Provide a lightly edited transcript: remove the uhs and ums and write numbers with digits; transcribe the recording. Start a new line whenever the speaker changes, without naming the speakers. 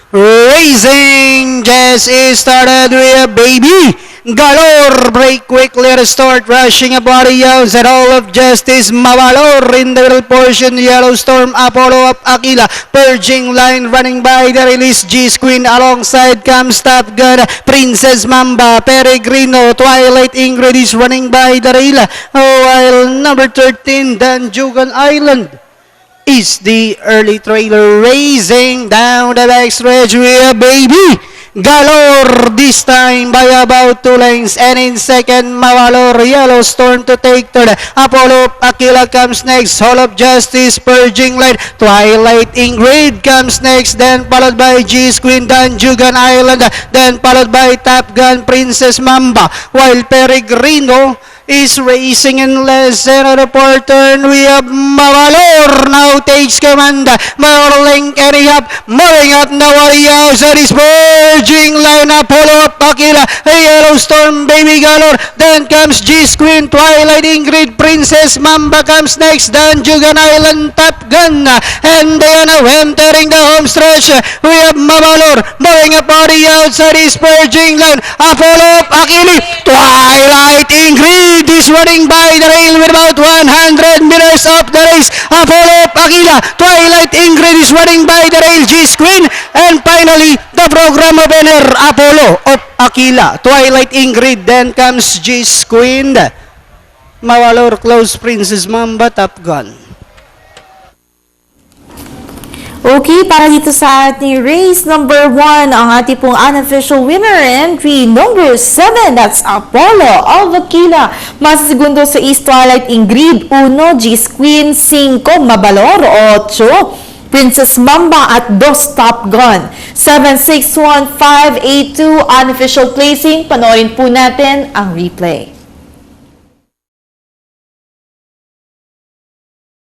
Racing just is started with Baby Galore. Break quickly to start, rushing a body out at all of Justice Mavalor in the middle portion. Yellow Storm, Apollo of Aquila, purging line running by the release. G-Queen alongside comes Top Gun, Princess Mamba, Peregrino, Twilight Ingrid is running by the rail. While number 13, Danjugan Island is the early trailer, racing down the backstretch with Baby Galore, this time by about 2 lengths, and in second, Mavalor. Yellow Storm to take third. Apollo Aquila comes next. Hall of Justice, purging line. Twilight Ingrid comes next, then followed by G-Queen, Danjugan Island, then followed by Top Gun, Princess Mamba, while Peregrino is racing in less than a four turn. We have Mavalor now takes command. Marling carry up, moving up the Warriors. That is purging line. Apollo of Aquila, Yellow Storm, Baby Galore. Then comes G-Queen, Twilight Ingrid, Princess Mamba comes next. Danjugan Island, Top Gun, and then entering the home stretch. We have Mavalor moving up body outside is purging line. Apollo of Aquila, Twilight Ingrid is running by the rail with about 100 meters of the race. Apollo of Aquila, Twilight Ingrid is running by the rail. G-Queen, and finally the program opener, Apollo of Aquila, Twilight Ingrid, then comes G-Queen, Mavalor close, Princess Mamba, Top Gun.
Okay, para dito sa ating race number 1, ang ating pong unofficial winner entry number 7, that's Apollo of Aquila. Masasegundo sa East Twilight Ingrid, 1, G-Queen, 5, Mavalor, 8, Princess Mamba at 2, Top Gun. 7, 6, 1, 5, 8, 2, unofficial placing. Panoorin po natin ang replay.